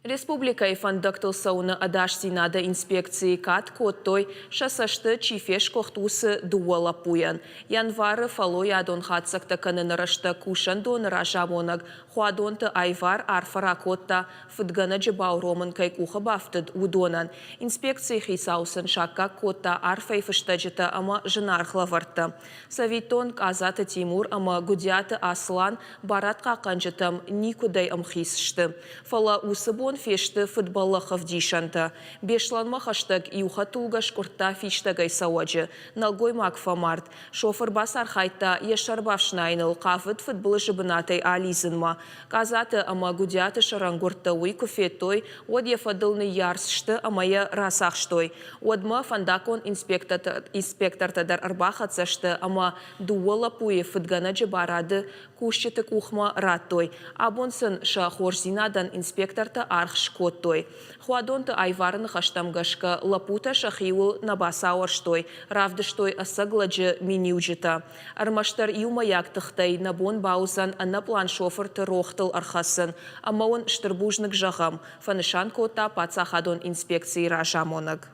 Республикай фандактыл сауны адаш синада инспекции кат коттой шасашты чифеш кохтусы дуала пуян. Январы фалой адон хатсакта канынырышты кушан доныра жамонаг. Хуадонты айвар арфара котта фыдгана джибау ромын кайкуха бафтыд удонан. Инспекции хисаусын шакка котта арфай фыштаджита ама жынархла варты. Савитон казаты Тимур ама гудяты Аслан барат каканжитам никудай амхисшты. Фала усыбон фешті футболлахов дишанта. Бешланма хаштаг иухатулгаш курта фиштагай сауаджы. Налгой макфамарт. Шофер басар хайта ешарбавшнайныл кафыт футболы жыбынатай ализынма. Казаты ама гудяты шарангурта уйкуфетой од ефадылны ярсшты амая расахштой. Одма фандакон инспектор тадар арбахатсашты ама дуола пуе футгана джибарады кушчеты кухма раттой. Абонсын шахорзинадан инспекторта архшкоттой. Хуадонты айварын хаштамгашка лапута шахиул набасауарштой. Равдыштой асагладжы миниуджита. Армаштар юмаяк тыхтай набон баузан анаплан шоферты рохтыл архасын. Амауын штырбужнық жағам. Фанышан кота пацахадон инспекции ражамонаг.